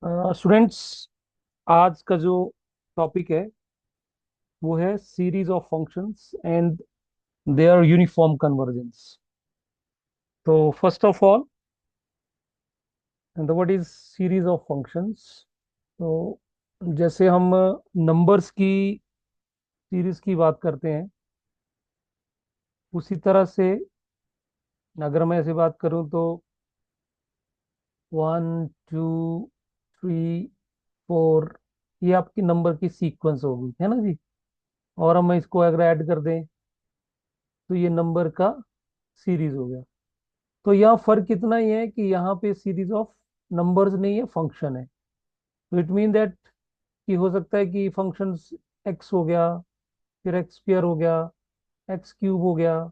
Students, आज का जो टॉपिक है वो है series of functions and their uniform convergence. तो first of all, what is series of functions? तो जैसे हम नंबर्स की सीरीज की बात करते हैं, उसी तरह से अगर मैं ऐसे बात करूं तो 1 2 3 4, ये आपकी नंबर की सीक्वेंस होगी, है ना जी। और हम इसको अगर ऐड कर दें तो ये नंबर का सीरीज हो गया। तो यहाँ फर्क इतना ही है कि यहाँ पे सीरीज ऑफ नंबर्स नहीं है, फंक्शन है। तो इट मीन दैट कि हो सकता है कि फंक्शन एक्स हो गया, फिर एक्स स्क्वायर हो गया, एक्स क्यूब हो गया।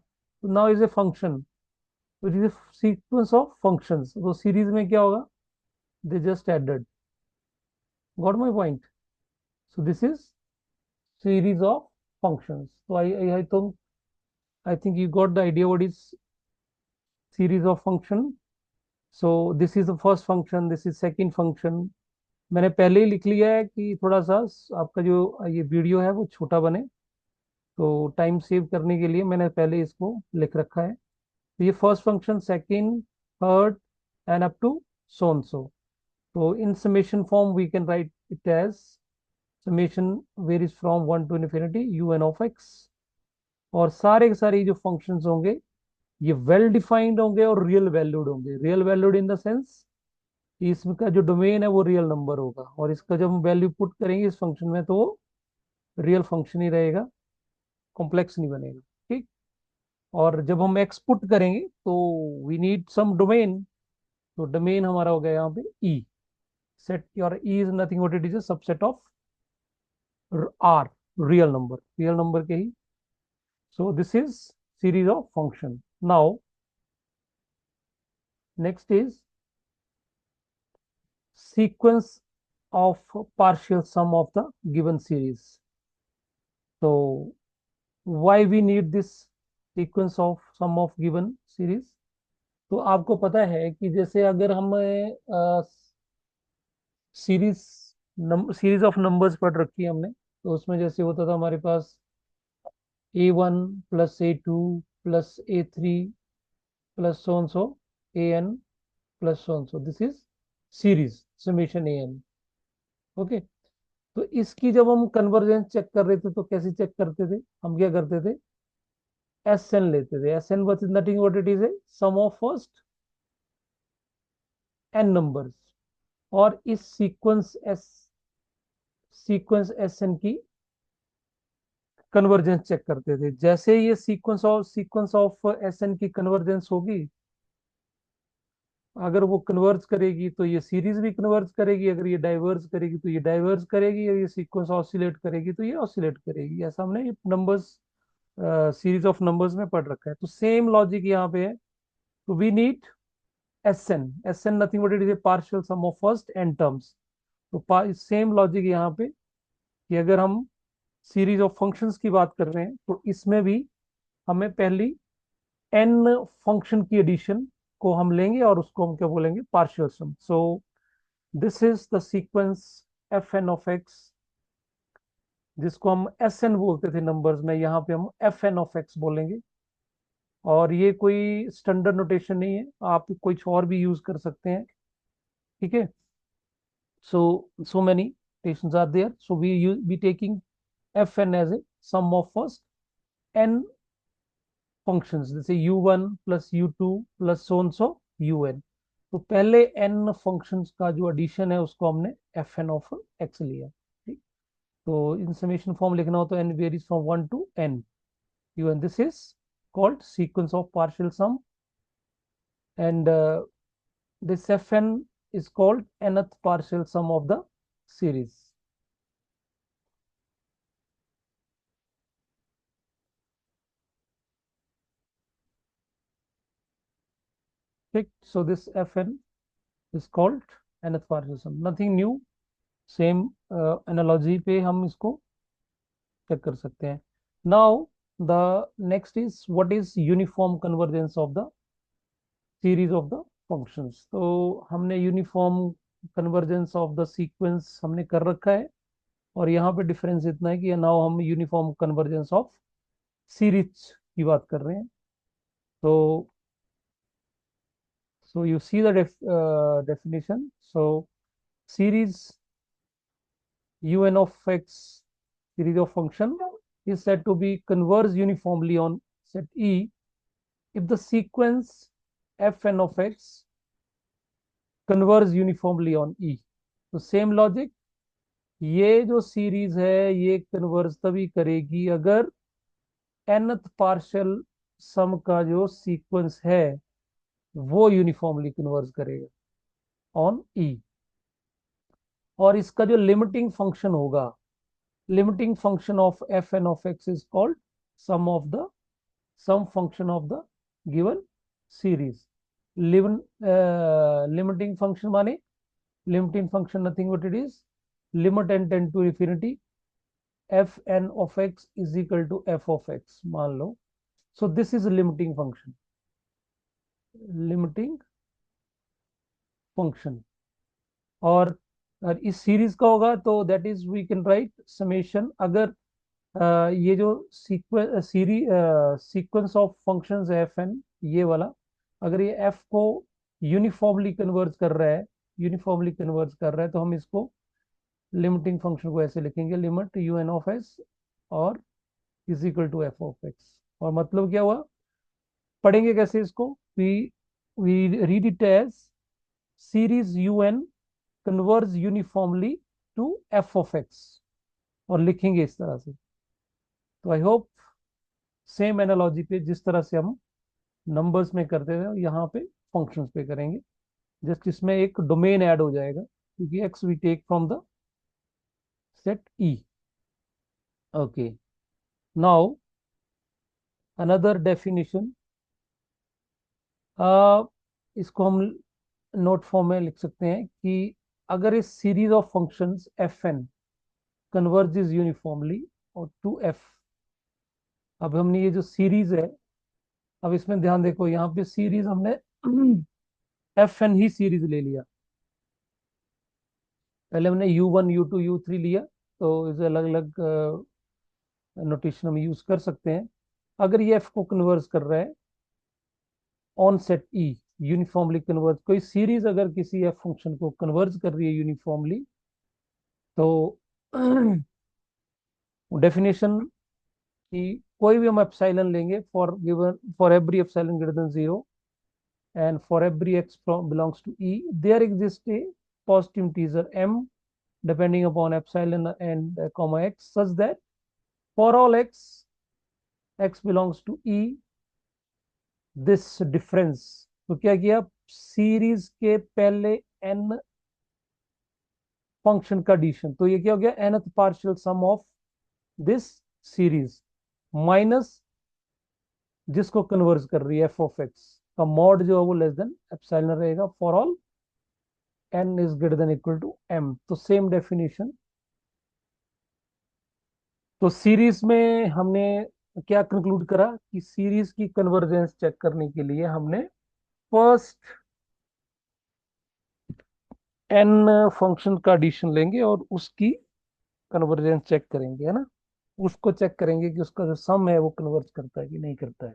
तो now is a function, it is a sequence of functions. तो सीरीज में क्या होगा? They just added. Got my point? So this is series of functions. So I think you got the idea what is series of function. So this is the first function, this is second function. मैंने पहले ही लिख लिया है कि थोड़ा सा आपका जो ये वीडियो है वो छोटा बने, तो टाइम सेव करने के लिए मैंने पहले इसको लिख रखा है। तो ये first function, second, third and up to so and so. तो in summation form we can write it as summation varies from 1 to infinity u n of x। और सारे के सारे जो फंक्शंस होंगे ये वेल डिफाइंड होंगे और रियल वैल्यूड होंगे। Real valued in the sense कि इसका जो डोमेन है वो रियल नंबर होगा, और इसका जब हम वैल्यू पुट करेंगे इस फंक्शन में तो वो रियल फंक्शन ही रहेगा, कॉम्प्लेक्स नहीं बनेगा। ठीक। और जब हम एक्स पुट करेंगे तो वी नीड सम डोमेन। तो डोमेन हमारा हो गया यहाँ पे ई सेट, और E is nothing but it is a subset of R, real number के ही। So this is series of function. Now next is sequence of partial sum of the given series. So why we need this sequence of sum of given series? तो आपको पता है कि जैसे अगर हम सीरीज सीरीज ऑफ नंबर्स पढ़ रखी है हमने, तो उसमें जैसे होता था हमारे पास a1 + a2 + a3 + so an + so this is series summation an। Okay. तो इसकी जब हम कन्वर्जेंस चेक कर रहे थे तो कैसे चेक करते थे? हम क्या करते थे? एस एन लेते थे। S N what is nothing what it is a sum of first N numbers. और इस सीक्वेंस एस एन की कन्वर्जेंस चेक करते थे। जैसे ये सीक्वेंस ऑफ एस एन की कन्वर्जेंस होगी, अगर वो कन्वर्ज करेगी तो ये सीरीज भी कन्वर्ज करेगी, अगर ये डाइवर्ज करेगी तो ये डाइवर्ज करेगी, और ये सीक्वेंस ऑसिलेट करेगी तो ये ऑसिलेट करेगी। ऐसा हमने नंबर्स सीरीज ऑफ नंबर्स में पढ़ रखा है। तो सेम लॉजिक यहाँ पे है। तो we need S N nothing but it is a partial sum of first N terms. तो सेम लॉजिक यहाँ पे कि अगर हम सीरीज ऑफ फंक्शंस की बात कर रहे हैं तो इसमें भी हमें पहली एन फंक्शन की एडिशन को हम लेंगे और उसको हम क्या बोलेंगे? Partial sum. So this is the sequence F N of X, जिसको हम एस एन बोलते थे नंबर्स में, यहाँ पे हम एफ एन ऑफ एक्स बोलेंगे। और ये कोई स्टैंडर्ड नोटेशन नहीं है, आप कुछ और भी यूज कर सकते हैं। ठीक है। So many notations are there, so we be taking F N as a sum of first N functions, जैसे u1 + u2 + so un। तो पहले एन फंक्शंस का जो एडिशन है उसको हमने एफ एन ऑफ एक्स लिया। ठीक। तो इन समेशन फॉर्म लिखना हो तो N varies from 1 to n un। This is called sequence of partial sum, and this Fn is called nth partial sum of the series. ठीक। So this Fn is called nth partial sum, nothing new, same analogy पे हम इसको check कर सकते हैं। Now the next is what is uniform convergence of the series of the functions. तो हमने uniform convergence of the sequence हमने कर रखा है, और यहाँ पे डिफरेंस इतना है कि नाउ हम यूनिफॉर्म कन्वर्जेंस ऑफ सीरीज की बात कर रहे हैं। तो you see the definition. So series un of x, series of function, is said to be converge uniformly on set E if the sequence fn of x converge uniformly on E. तो same logic, ये जो series है ये converge तभी करेगी अगर nth partial सम का जो सीक्वेंस है वो यूनिफॉर्मली कन्वर्ज करेगा ऑन ई। और इसका जो लिमिटिंग फंक्शन होगा, limiting function of fn of x is called sum of the sum function of the given series. Limiting function माने, limiting function nothing but it is limit n tend to infinity fn of x is equal to f of x मान लो। So this is a limiting function, limiting function। और इस series का होगा तो that is we can write summation. अगर ये जो sequence of functions है एफ एन ये वाला, अगर ये एफ को यूनिफॉर्मली कन्वर्ज कर रहा है, यूनिफॉर्मली कन्वर्ज कर रहा है, तो हम इसको लिमिटिंग फंक्शन को ऐसे लिखेंगे, limit U N of S और is equal to F of X. और मतलब क्या हुआ, पढ़ेंगे कैसे इसको, we we read it as series U N converge uniformly to F of X, और लिखेंगे इस तरह से। तो आई होप सेम एनालॉजी पे जिस तरह से हम नंबर्स में करते थे यहाँ पे फंक्शंस पे करेंगे, जस्ट इसमें एक डोमेन ऐड हो जाएगा क्योंकि X we take from the set E. Okay, now another definition, इसको हम नोट फॉर्म में लिख सकते हैं कि अगर इस series of functions F N converges uniformly और टू एफ। अब हमने ये जो सीरीज है, अब इसमें ध्यान देखो, यहाँ पे सीरीज हमने एफ एन ही सीरीज ले लिया, पहले हमने U one U two U three लिया, तो इसे अलग अलग नोटेशन हम यूज कर सकते हैं। अगर ये एफ को कन्वर्ज कर रहा है on set E, uniformly converge, कोई सीरीज अगर किसी एफ फंक्शन को कन्वर्ज कर रही है यूनिफॉर्मली, तो डेफिनेशन कि कोई भी हम एप्सिलॉन लेंगे for given for every epsilon greater than 0 and for every x belongs to E, there exists a positive integer m depending upon epsilon and comma x, such that for all x belongs to E, this difference। तो क्या किया, series के पहले n function का addition, तो ये क्या हो गया, nth partial sum of this series minus जिसको कन्वर्ज कर रही है एफ ऑफ एक्स का मॉड जो है वो लेस देन एप्सिलॉन रहेगा for all n is greater than equal to m। तो सेम डेफिनेशन। तो सीरीज में हमने क्या कंक्लूड करा कि सीरीज की कन्वर्जेंस चेक करने के लिए हमने फर्स्ट n फंक्शन का एडिशन लेंगे और उसकी कन्वर्जेंस चेक करेंगे, है ना, उसको चेक करेंगे कि उसका जो सम है वो कन्वर्ज करता है कि नहीं करता है।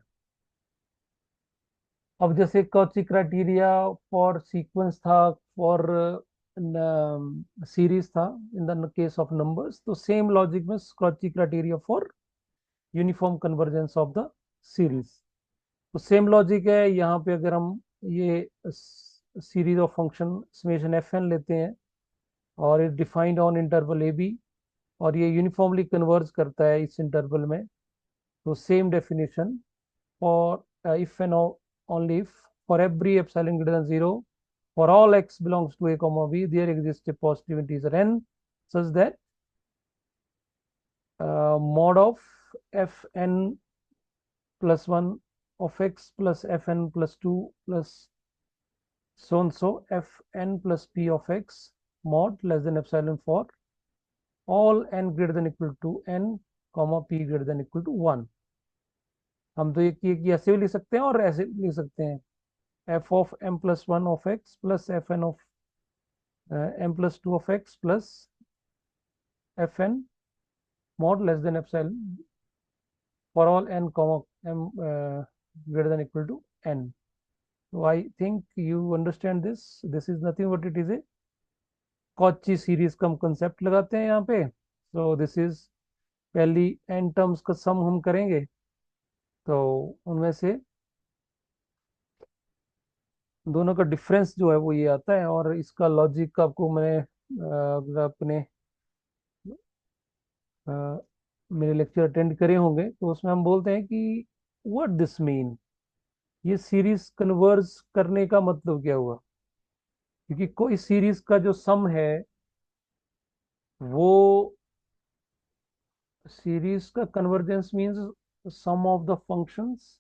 अब जैसे कौची क्राइटेरिया फॉर सीक्वेंस था, फॉर सीरीज था in the case of numbers, तो सेम लॉजिक में Cauchy criteria for uniform convergence of the series. तो सेम लॉजिक है यहाँ पे, अगर हम ये series of function summation F N लेते हैं और it defined on interval A B, और ये यूनिफॉर्मली कन्वर्ज करता है इस इंटरवल में, तो same definition for if and only if for every epsilon greater than 0 for all x belongs to a comma b, there exists a positive integer n such that mod of fn plus 1 of x plus fn plus 2 plus so and so fn plus p of x mod less than epsilon for all n greater than equal to n comma p greater than equal to 1। हम तो ये ऐसे भी लिख सकते हैं और ऐसे भी लिख सकते हैं, f of m plus 1 of x plus fn of m+2 of x plus fn mod less than epsilon for all n comma m greater than equal to n. So I think you understand this. This is nothing but it is a Cauchy series का हम concept लगाते हैं यहाँ पे. सो this is पहली N terms का सम हम करेंगे, तो उनमें से दोनों का डिफरेंस जो है वो ये आता है. और इसका लॉजिक आपको मैं अगर अपने अ, मेरे लेक्चर अटेंड करे होंगे तो उसमें हम बोलते हैं कि व्हाट दिस मीन, ये सीरीज कन्वर्ज करने का मतलब क्या हुआ. क्योंकि कोई सीरीज का जो सम है वो सीरीज का convergence means sum of the functions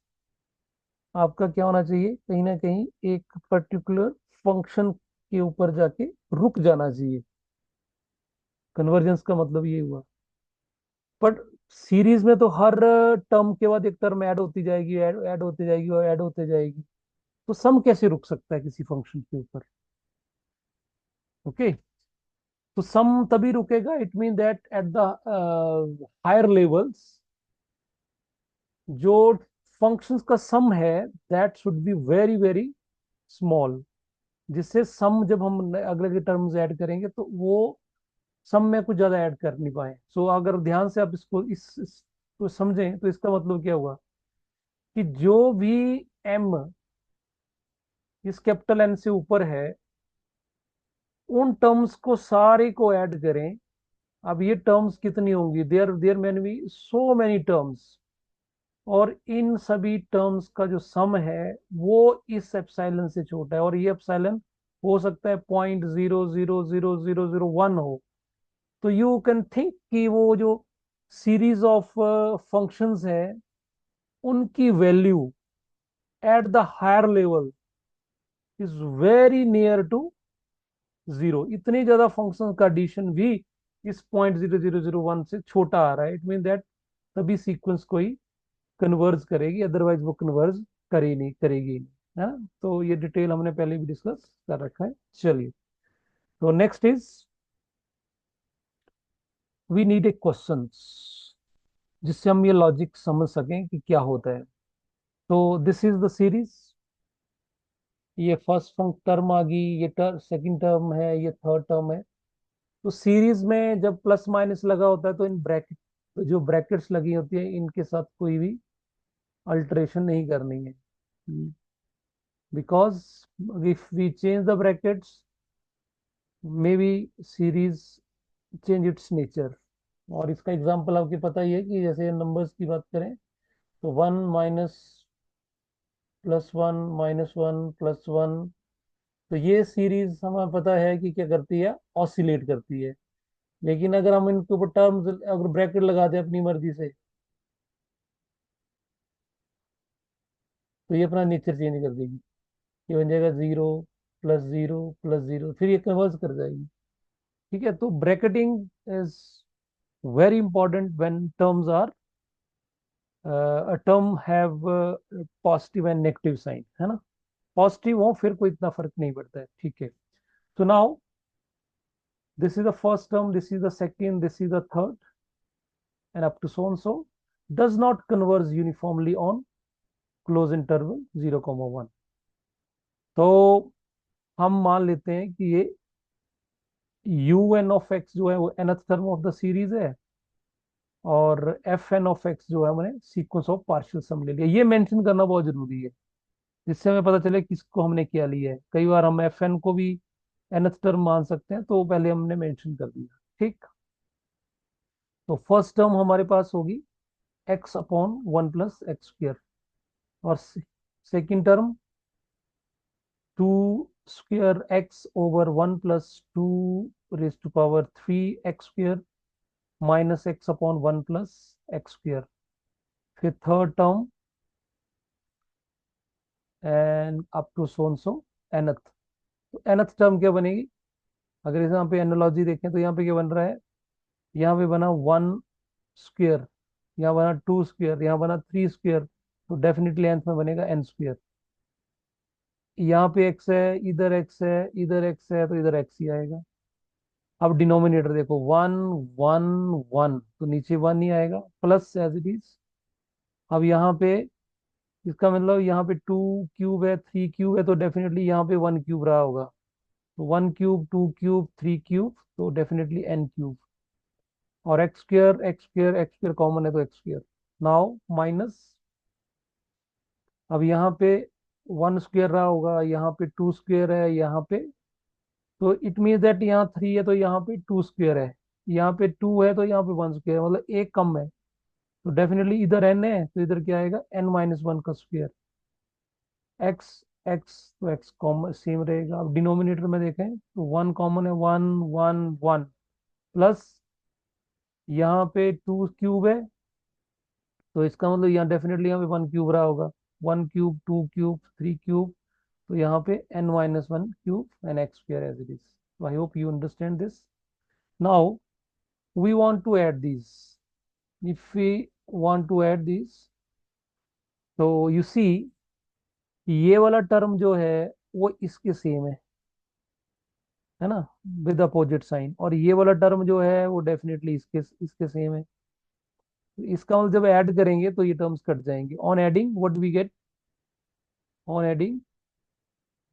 आपका क्या होना चाहिए, कहीं ना कहीं एक पर्टिकुलर फंक्शन के ऊपर जाके रुक जाना चाहिए. कन्वर्जेंस का मतलब ये हुआ. बट सीरीज में तो हर टर्म के बाद एक टर्म ऐड होती जाएगी, ऐड होती जाएगी और ऐड होते जाएगी. तो सम कैसे रुक सकता है किसी फंक्शन के ऊपर. ओके. तो सम तभी रुकेगा, it mean that at the higher levels जो फंक्शंस का सम है that should be very very small, जिससे सम जब हम अगले के टर्म्स ऐड करेंगे तो वो सम में कुछ ज्यादा ऐड कर नहीं पाए. सो अगर ध्यान से आप इसको इसको समझें तो इसका मतलब क्या हुआ कि जो भी एम इस कैपिटल एन से ऊपर है उन टर्म्स को सारे को ऐड करें. अब ये टर्म्स कितनी होंगी, there there may be so many terms, और इन सभी टर्म्स का जो सम है वो इस एप्सिलॉन से छोटा है. और ये एप्सिलॉन हो सकता है 0.0000001 हो. तो यू कैन थिंक कि वो जो सीरीज ऑफ फंक्शंस है उनकी value at the higher level is very near to zero. इतनी ज्यादा फंक्शन का एडिशन भी इस 0.0001 से छोटा आ रहा है. इट मीन दैट तभी सीक्वेंस कोई कन्वर्ज करेगी, अदरवाइज वो कन्वर्ज करेगी नहीं. है ना. तो ये डिटेल हमने पहले भी डिस्कस कर रखा है. चलिए, तो next is we need a question जिससे हम ये लॉजिक समझ सकें कि क्या होता है. तो दिस इज द सीरीज. ये फर्स्ट टर्म आ गई, ये सेकंड टर्म है, ये थर्ड टर्म है. तो सीरीज में जब प्लस माइनस लगा होता है तो इन ब्रैकेट, जो ब्रैकेट्स लगी होती है इनके साथ कोई भी अल्टरेशन नहीं करनी है. Because if we change the brackets may be series change its nature. और इसका एग्जांपल आपको पता ही है कि जैसे नंबर्स की बात करें तो 1 - +1 - 1 +1. तो ये सीरीज हमें पता है कि क्या करती है, ऑसिलेट करती है. लेकिन अगर हम इनके ऊपर टर्म्स अगर ब्रैकेट लगा दें अपनी मर्जी से तो ये अपना नेचर चेंज कर देगी. ये बन जाएगा 0 + 0 + 0, फिर ये कन्वर्स कर जाएगी. ठीक है. तो bracketing is very important when terms are a term have positive and negative sign. है ना. पॉजिटिव हो फिर कोई इतना फर्क नहीं पड़ता है. ठीक है. तो now this is the first term, this is the second, this is the third, and up to so and so, does not converge uniformly on close interval 0, 1. तो हम मान लेते हैं कि ये un(x) जो है वो nth term of the series है, और fn(x) जो है हमने सीक्वेंस ऑफ पार्शियल सम ले लिया. ये मेंशन करना बहुत जरूरी है जिससे हमें पता चले किसको हमने क्या लिया है. कई बार हम fn को भी nth टर्म मान सकते हैं, तो पहले हमने मेंशन कर दिया. ठीक. तो फर्स्ट टर्म हमारे पास होगी x/(1 + x²). और second term 2^(x/(1 + 2^3)(x²) -x/(1 + x²). फिर third term and up to so nth. तो nth टर्म क्या बनेगी, अगर इस यहाँ पे एनालॉजी देखें तो यहाँ पे क्या बन रहा है, यहाँ पे बना 1², यहाँ बना 2², यहाँ बना 3². तो डेफिनेटली nth में बनेगा n². यहाँ पे एक्स है, इधर एक्स है, इधर एक्स है, तो इधर एक्स ही आएगा। अब डिनोमिनेटर देखो, वन वन वन, तो नीचे वन ही आएगा, प्लस एज इट इज। अब यहाँ पे इसका मतलब यहाँ पे टू क्यूब है, थ्री क्यूब है, तो डेफिनेटली यहाँ पे वन क्यूब रहा होगा। तो one cube, two cube, three cube, तो डेफिनेटली एन क्यूब। और x square x square x square common है, तो एक्स स्क्र। नाउ माइनस, अब यहाँ पे वन स्क्वेयर रहा होगा, यहाँ पे टू स्क्वेयर है, यहाँ पे, तो इट मीन दैट यहाँ थ्री है तो यहाँ पे टू स्क्वेयर है, यहाँ पे टू है तो यहाँ पे वन स्क्वेयर, मतलब एक कम है। तो डेफिनेटली इधर एन है, तो इधर क्या आएगा, एन माइनस वन का स्क्वेयर। एक्स एक्स, तो एक्स कॉमन सेम रहेगा। अब डिनोमिनेटर में देखें तो वन कॉमन है, वन वन वन, प्लस यहाँ पे टू क्यूब है, तो इसका मतलब यहाँ डेफिनेटली यहाँ पे वन क्यूब रहा होगा। One cube, two cube, three cube, तो यहाँ पे n minus one cube N X square as it is. So I hope you understand this. Now we want to add these. If we want to add these, तो you see ये वाला term जो है वो इसके same है ना, with opposite sign. और ये वाला टर्म जो है वो डेफिनेटली इसके इसके सेम है। तो इसका मतलब जब ऐड करेंगे तो ये टर्म्स कट जाएंगे। On adding what we get, on adding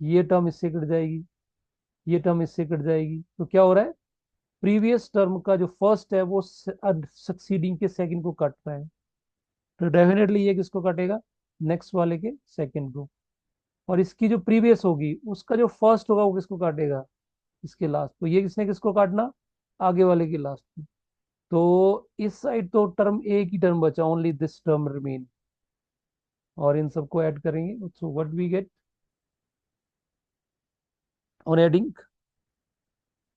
ये टर्म इससे कट जाएगी, ये टर्म इससे कट जाएगी, तो क्या हो रहा है, प्रीवियस टर्म का जो फर्स्ट है वो सक्सीडिंग के सेकंड को काट रहा है। तो डेफिनेटली ये किसको काटेगा, नेक्स्ट वाले के सेकंड को। और इसकी जो प्रीवियस होगी उसका जो फर्स्ट होगा वो किसको काटेगा, इसके लास्ट। तो ये किसने किसको काटना, आगे वाले के लास्ट को। तो इस साइड तो टर्म एक ही टर्म बचा, ओनली दिस टर्म रिमेन। और इन सबको ऐड करेंगे, so what we get on adding,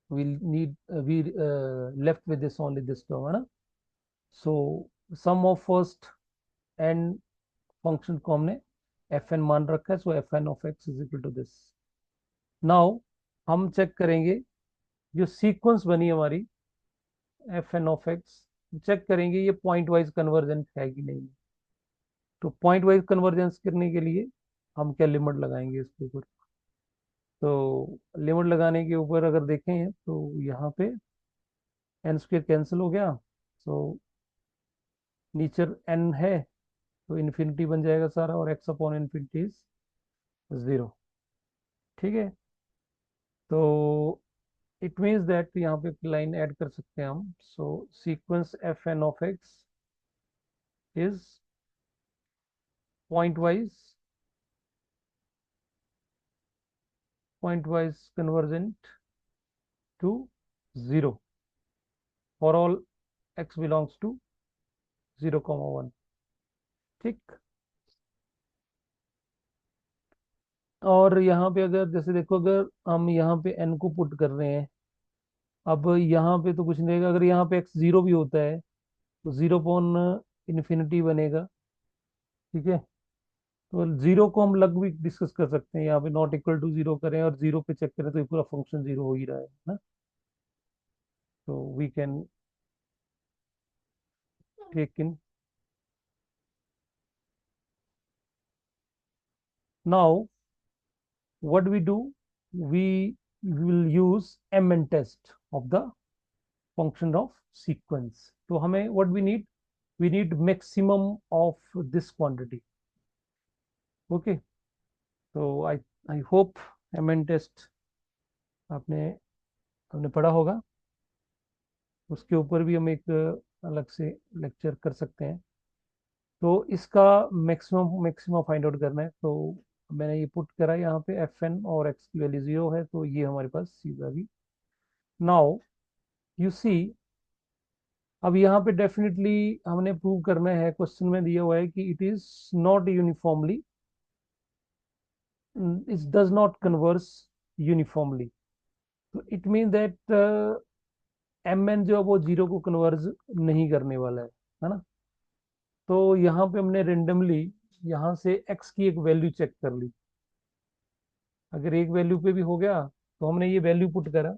we'll need we left with this only this term है ना। So sum of first N function को हमने एफ एन मान रखा है, so F N of X is equal to this. Now हम check करेंगे जो सीक्वेंस बनी हमारी F N of X, check करेंगे ये पॉइंट वाइज कन्वर्जेंट है कि नहीं। तो पॉइंट वाइज कन्वर्जेंस करने के लिए हम क्या लिमिट लगाएंगे इसके ऊपर। तो लिमिट लगाने के ऊपर अगर देखें तो यहाँ पे एन स्क्वेयर कैंसिल हो गया, सो नीचर एन है तो इन्फिनिटी बन जाएगा सारा, और x upon infinity is zero. ठीक है, तो इट मीन्स दैट यहाँ पे लाइन ऐड कर सकते हैं हम। So sequence F N of X is pointwise, pointwise convergent to zero for all X belongs to zero comma one. ठीक, और यहाँ पे अगर जैसे देखो, अगर हम यहाँ पे एन को पुट कर रहे हैं, अब यहाँ पे तो कुछ नहीं रहेगा। अगर यहाँ पे एक्स जीरो भी होता है तो जीरो पॉन इन्फिनिटी बनेगा। ठीक है, तो जीरो को हम लग भी डिस्कस कर सकते हैं, यहाँ पे नॉट इक्वल टू जीरो करें और जीरो पे चेक करें तो ये पूरा फंक्शन जीरो हो ही रहा है ना। तो we can take in. Now what we do, we will use M N test of the function of sequence. तो हमें what we need maximum of this quantity. Okay, तो I I hope M N test आपने आपने पढ़ा होगा। उसके ऊपर भी हम एक अलग से लेक्चर कर सकते हैं। तो इसका मैक्सिमम मैक्सिमम फाइंड आउट करना है, तो मैंने ये पुट करा यहाँ पे एफ एन, और एक्स की वैल्यू जीरो है, तो ये हमारे पास सीधा भी। नाउ यू सी, अब यहाँ पे डेफिनेटली हमने प्रूव करना है, क्वेश्चन में दिया हुआ है कि it is not uniformly, it does not converse uniformly. तो it mean that M N जो है वो जीरो को कन्वर्ज नहीं करने वाला है ना। तो यहाँ पे हमने रेंडमली यहाँ से एक्स की एक वैल्यू चेक कर ली। अगर एक वैल्यू पे भी हो गया तो हमने ये वैल्यू पुट करा,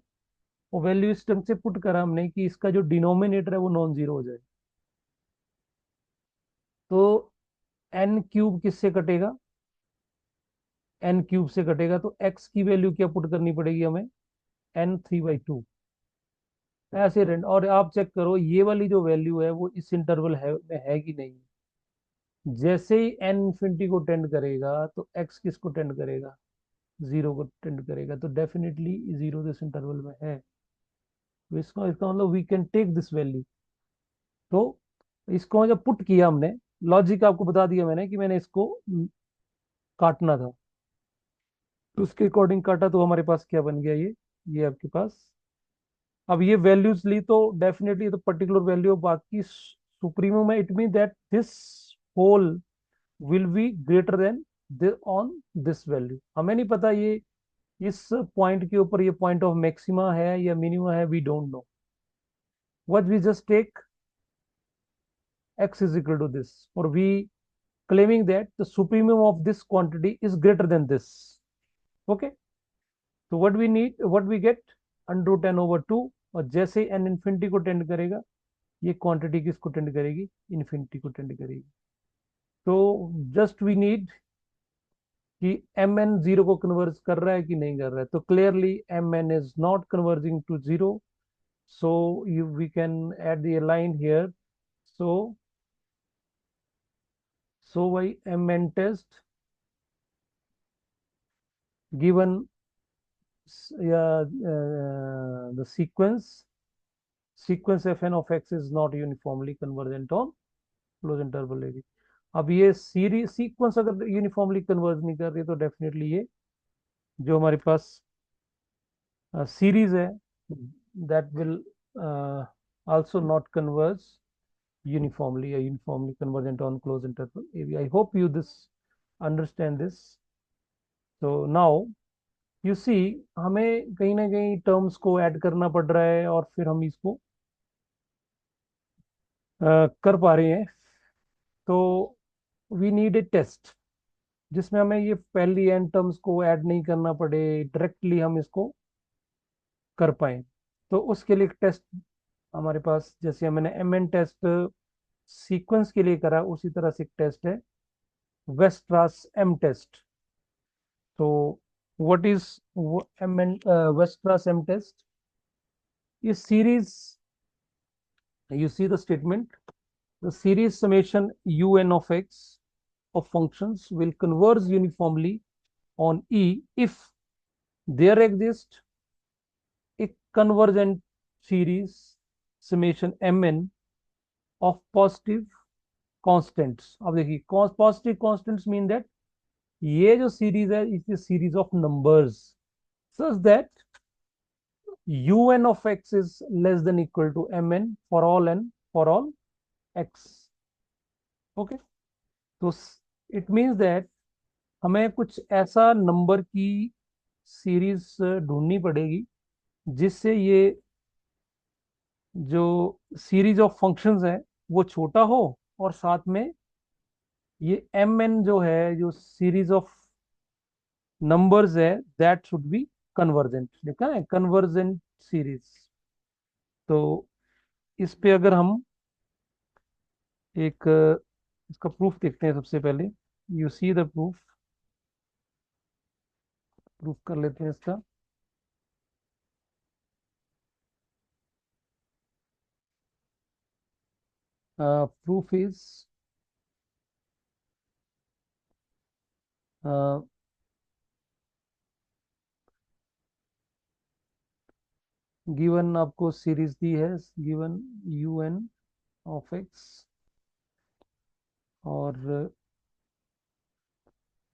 और वैल्यू इस ढंग से पुट करा हमने कि इसका जो डिनोमिनेटर है वो नॉन जीरो हो जाए। तो एन क्यूब किससे कटेगा, एन क्यूब से कटेगा, तो एक्स की वैल्यू क्या पुट करनी पड़ेगी हमें, n3/2। ऐसे रेंड, और आप चेक करो ये वाली जो वैल्यू है वो इस इंटरवल है में है कि नहीं। जैसे ही एन इंफिनिटी को टेंड करेगा तो एक्स किसको टेंड करेगा, जीरो को टेंड करेगा, तो डेफिनेटली जीरो दिस इंटरवल में है। तो इसका इसका मतलब we can take this value. तो इसको जब पुट किया हमने, लॉजिक आपको बता दिया मैंने कि मैंने इसको काटना था, तो उसके अकॉर्डिंग काटा, तो हमारे पास क्या बन गया, ये आपके पास। अब ये वैल्यूज ली तो डेफिनेटली तो पर्टिकुलर वैल्यू बाकी सुप्रीमो में, it mean that this whole will be greater than on this value. हमें नहीं पता ये इस पॉइंट के ऊपर ये पॉइंट ऑफ मैक्सिमा है या मिनिमा है, we don't know. What we just take x is equal to this, or we claiming that the supremum of this quantity is greater than this. Okay, so what we get, under root n over 2, और जैसे n infinity को tend करेगा, ये quantity किसको tend करेगी, infinity को tend करेगी। तो जस्ट वी नीड कि एम एन जीरो को कन्वर्ज कर रहा है कि नहीं कर रहा है, तो clearly M N is not converging to zero. so we can add the line here. so by mn test given the sequence fn of x is not uniformly convergent on close interval A B. अब ये series sequence अगर uniformly converge नहीं कर रही तो definitely ये जो हमारे पास सीरीज है that will also not converge uniformly or uniformly convergent on closed interval AB. I hope you this understand this. So now you see हमें कहीं ना कहीं टर्म्स को ऐड करना पड़ रहा है और फिर हम इसको कर पा रहे हैं। तो वी नीड ए टेस्ट जिसमें हमें ये पहली एन टर्म्स को ऐड नहीं करना पड़े, डायरेक्टली हम इसको कर पाए। तो उसके लिए एक टेस्ट हमारे पास, जैसे मैंने एम एन टेस्ट सीक्वेंस के लिए करा, उसी तरह से एक टेस्ट है वेस्ट्रास एम टेस्ट। तो what is M N Weierstrass M test, ये series, you see the statement, the series summation un of x of functions will converge uniformly on E if there exists a convergent series summation mn of positive constants। अब देखिए positive constants mean that ये जो series है it is series of numbers such that un of x is less than equal to mn for all n for all x। Okay, तो it means that हमें कुछ ऐसा number की series ढूंढनी पड़ेगी जिससे ये जो सीरीज ऑफ फंक्शंस है वो छोटा हो, और साथ में ये एम एन जो है जो सीरीज ऑफ नंबर्स है दैट शुड बी कन्वर्जेंट। देखा है कन्वर्जेंट सीरीज। तो इस पे अगर हम एक इसका प्रूफ देखते हैं सबसे पहले, you see the proof, proof कर लेते हैं इसका। प्रूफ इज गिवन, आपको सीरीज दी है given U N of X, और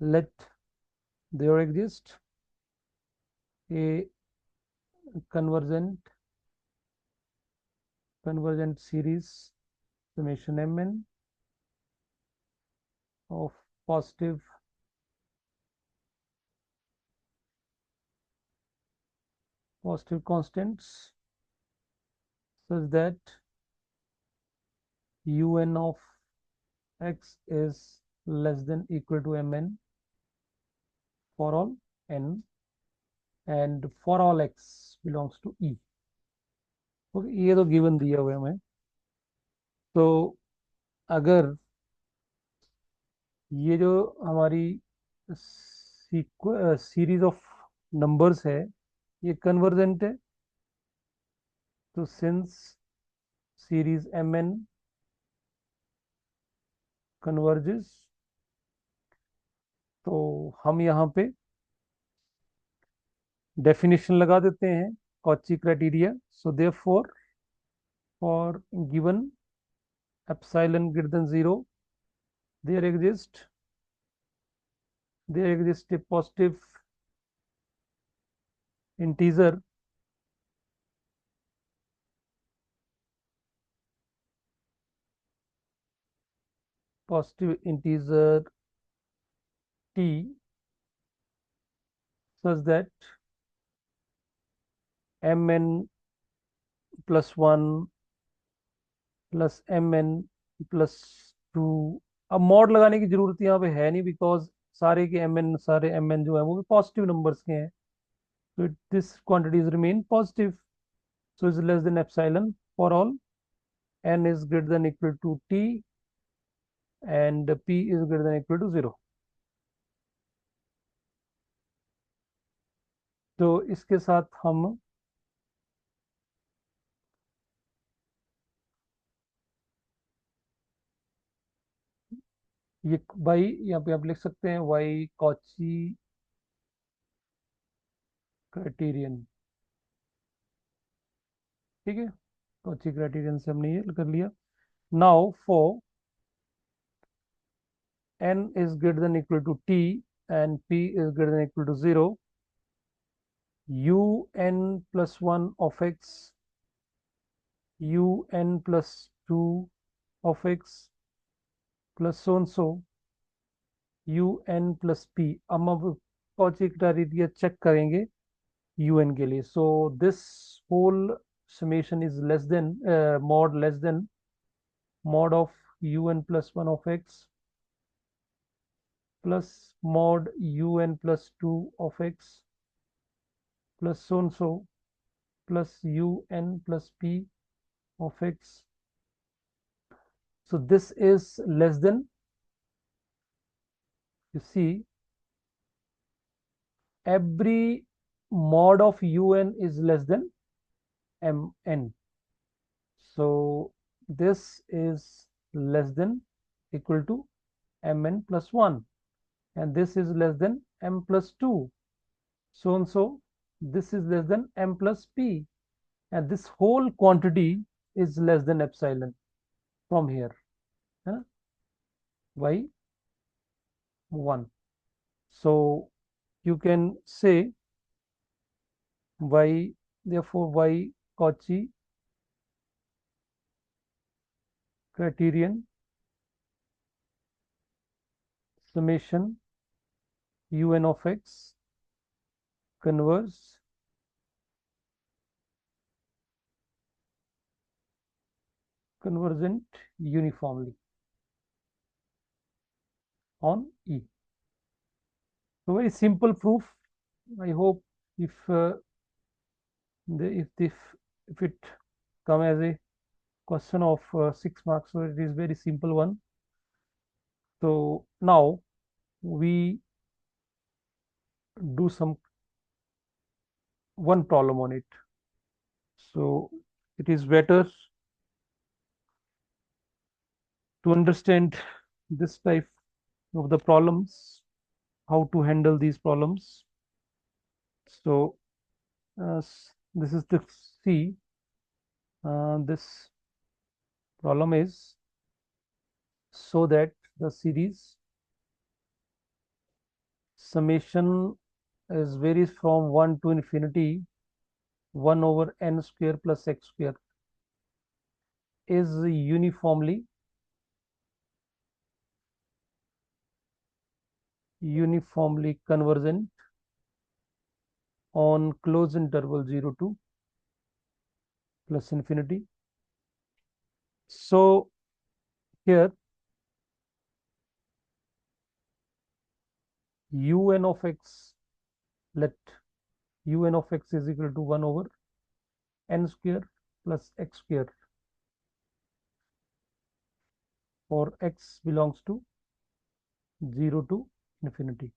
let there exist a convergent series summation mn of positive constants such that un of x is less than equal to mn for all n and for all x belongs to e। Okay, ये तो given दिया हुआ है हमें। तो अगर ये जो हमारी सीरीज ऑफ नंबर्स है, ये कन्वर्जेंट है। तो since series M N converges, तो हम यहाँ पे डेफिनेशन लगा देते हैं, Cauchy criteria. So therefore for given epsilon greater than 0, there exists a positive integer t such that mn plus 1 plus M N plus two. अब मॉड लगाने की जरूरत यहाँ पे है नहीं, बिकॉज सारे एम एन जो है वो भी पॉजिटिव नंबर्स के हैं। तो this quantities remain positive, so is less than epsilon for all n is greater than equal to t and p is greater than equal to 0। तो इसके साथ हम ये y यहाँ पे आप लिख सकते हैं, y कॉची क्राइटेरियन। ठीक है, कॉची क्राइटेरियन से हमने ये कर लिया। Now for n is greater than equal to t and p is greater than equal to 0, un plus 1 of x, un plus 2 of x plus so and so un plus p। अब Cauchy criteria check करेंगे un के लिए। So this whole summation is less than mod less than mod of un plus 1 of x plus mod un plus 2 of x plus so and so plus un plus p of x. So this is less than, you see, every mod of un is less than mn. So this is less than equal to mn plus 1, and this is less than m plus 2, so and so. This is less than m plus p, and this whole quantity is less than epsilon from here, y 1। So you can say y, therefore y Cauchy criterion summation un of x converges convergent uniformly on E। So very simple proof. I hope if if it come as a question of 6 marks, so it is very simple one. So now we do some one problem on it. So it is better to understand this type of the problems, how to handle these problems. So this is the C. This problem is so that the series summation is varies from 1 to infinity 1 over n square plus x square is uniformly convergent on closed interval 0 to plus infinity. So here un of x, let un of x is equal to 1 over n square plus x square for x belongs to 0 to infinity.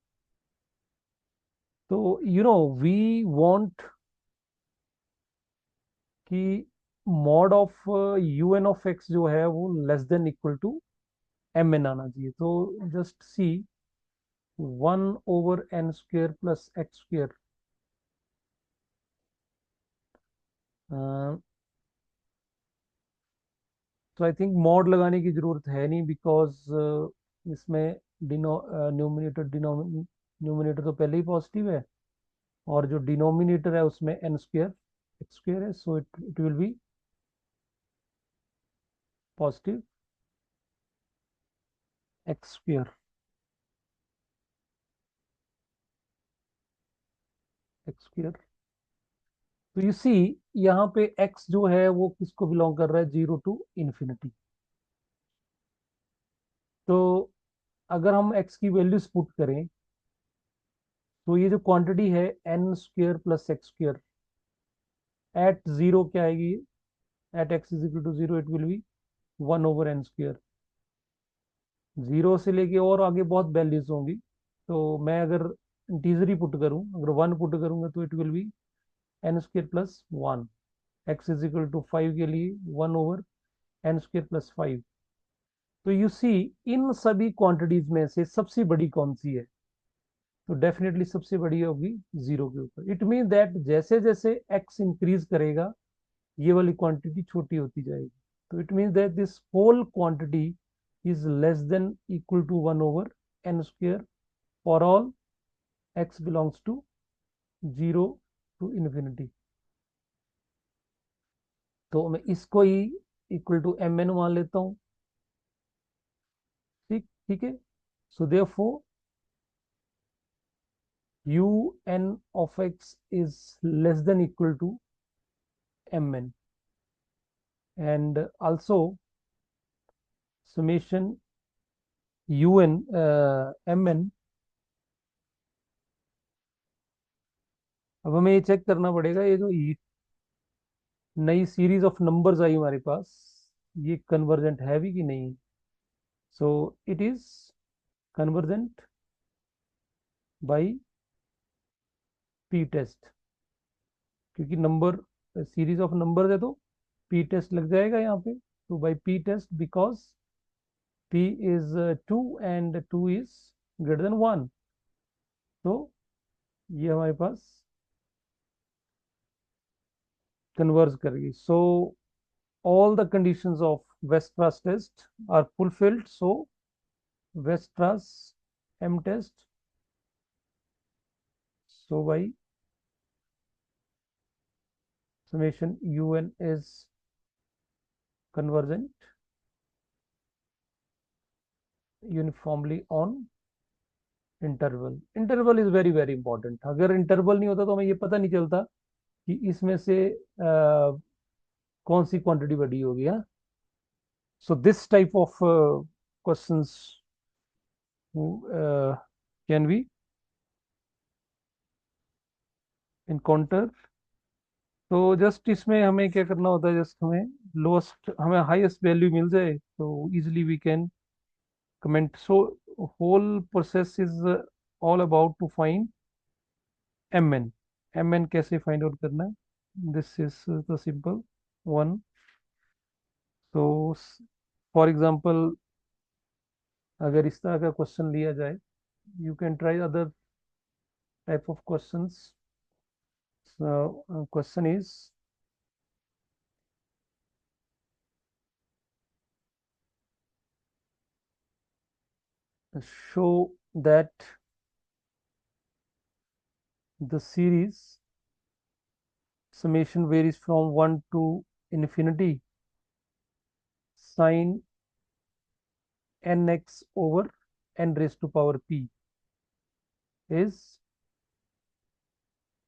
तो we want कि mod of U N of X जो है वो less than equal to M N आना चाहिए। तो just see 1/n² plus X square. तो I think mod लगाने की जरूरत है नहीं, बिकॉज इसमें न्यूमिनेटर तो पहले ही पॉजिटिव है, और जो डिनोमिनेटर है उसमें एन स्क्वेयर एक्स स्क्वेयर है, so it it will B positive x square x square. तो यू सी यहाँ पे x जो है वो किसको बिलोंग कर रहा है, 0 to इंफिनिटी। तो अगर हम x की वैल्यूज पुट करें, तो ये जो क्वांटिटी है n² plus X square at zero क्या आएगी, at x is equal to zero it will be 1/n²। जीरो से लेके और आगे बहुत वैल्यूज होंगी, तो मैं अगर इंटीजर ही पुट करूं, अगर वन पुट करूंगा तो it will be n² plus one. X is equal to 5 के लिए 1/n² प्लस 5। तो यू सी इन सभी क्वांटिटीज में से सबसे बड़ी कौन सी है, तो डेफिनेटली सबसे बड़ी होगी जीरो के ऊपर। इट मीन दैट जैसे जैसे एक्स इंक्रीज करेगा ये वाली क्वांटिटी छोटी होती जाएगी। तो it mean that this whole quantity is less than equal to 1/n² for all X belongs to 0 to infinity. तो मैं इसको ही इक्वल टू एम एन मान लेता हूँ। ठीक ठीक है। So therefore un of x is less than equal to mn, and also summation mn। अब हमें ये चेक करना पड़ेगा, ये जो नई सीरीज ऑफ नंबर्स आई हमारे पास, ये कन्वर्जेंट है भी कि नहीं। So it is convergent by P test, क्योंकि नंबर सीरीज ऑफ नंबर्स है तो पी टेस्ट लग जाएगा यहाँ पे। तो by P test because p is 2 and 2 is greater than 1। तो ये हमारे पास कन्वर्ज करेगी। So all the conditions of Weierstrass test are fulfilled. So Weierstrass M test, so by summation un is convergent uniformly on interval. Interval is very very important. अगर interval नहीं होता तो हमें ये पता नहीं चलता कि इसमें से कौन सी क्वांटिटी बड़ी होगी। हाँ, so this type of questions can be encounter. तो जस्ट इसमें हमें क्या करना होता है, जस्ट हमें लोएस्ट हमें हाईएस्ट वैल्यू मिल जाए तो easily we can comment. So whole process is all about to find M N. M N कैसे फाइंड आउट करना है, this is the simple one. तो फॉर एग्जांपल अगर इस तरह का क्वेश्चन लिया जाए, you can try other type of questions. Question is show that the series summation varies from 1 to infinity sin nx over n raised to power p is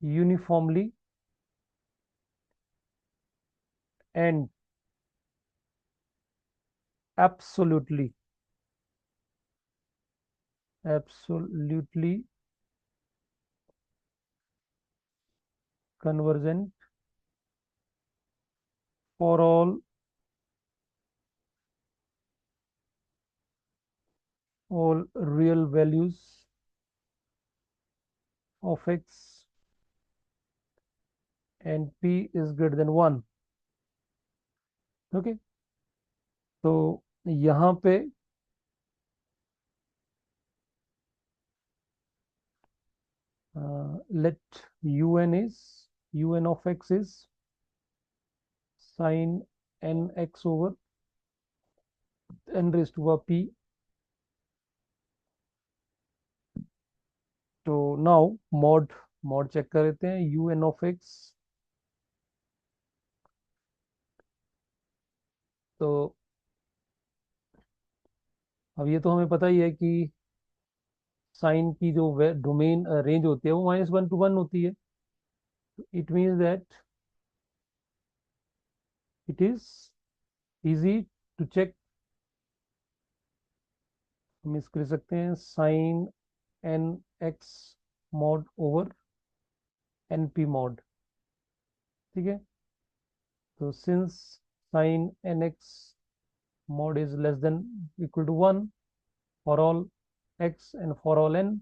uniformly and absolutely absolutely convergent for all real values of x and p is greater than 1। Okay, तो यहाँ पे let un of x is sin nx over n raised to a p। तो now mod mod check कर लेते हैं un of x। तो अब ये तो हमें पता ही है कि साइन की जो डोमेन रेंज होती है वो -1 to 1 होती है। It means that it is easy to check. हम इसको लिख सकते हैं sine N X mod over N P mod. ठीक है, तो since sine N X mod is less than equal to 1 for all x and for all n,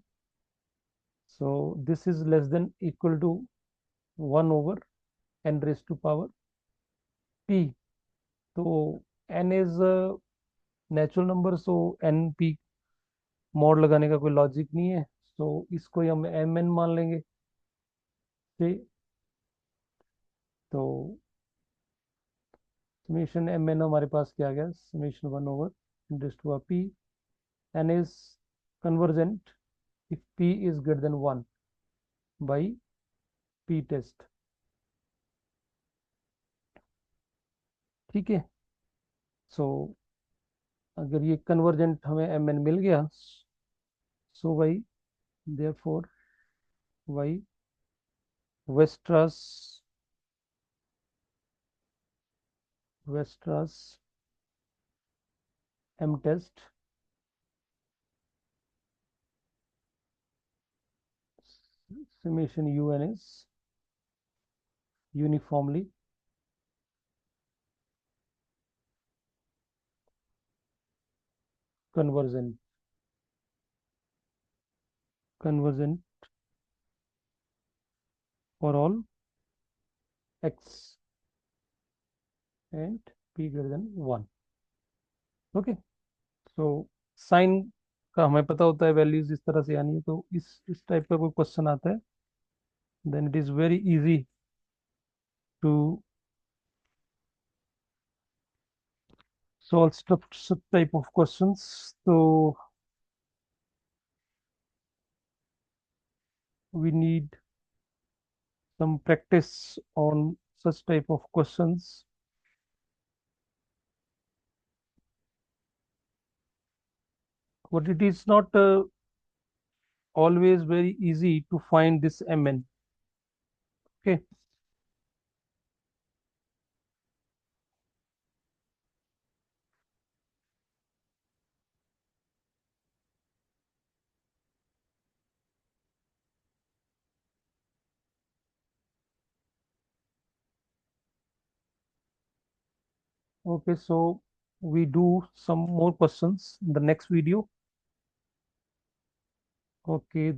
so this is less than equal to 1 over n raised to power p। तो n is natural number, so N P mod लगाने का कोई logic नहीं है, सो इसको ही हम M N मान लेंगे। ठीक, तो समीशन एम एन हमारे पास क्या आ गया, summation 1 over n raised to p। n is convergent if p is greater than 1 by p test। ठीक है, सो अगर ये कन्वर्जेंट हमें एम एन मिल गया, so why therefore why Weierstrass Weierstrass M test summation un is uniformly convergent convergent for all x and p greater than 1। Okay, so sine का हमें पता होता है वैल्यूज इस तरह से आनी है, तो इस टाइप का कोई क्वेश्चन आता है then it is very easy to solve such type of questions। So we need some practice on such type of questions, but it is not always very easy to find this mn। Okay, okay, so we do some more questions in the next video। Okay,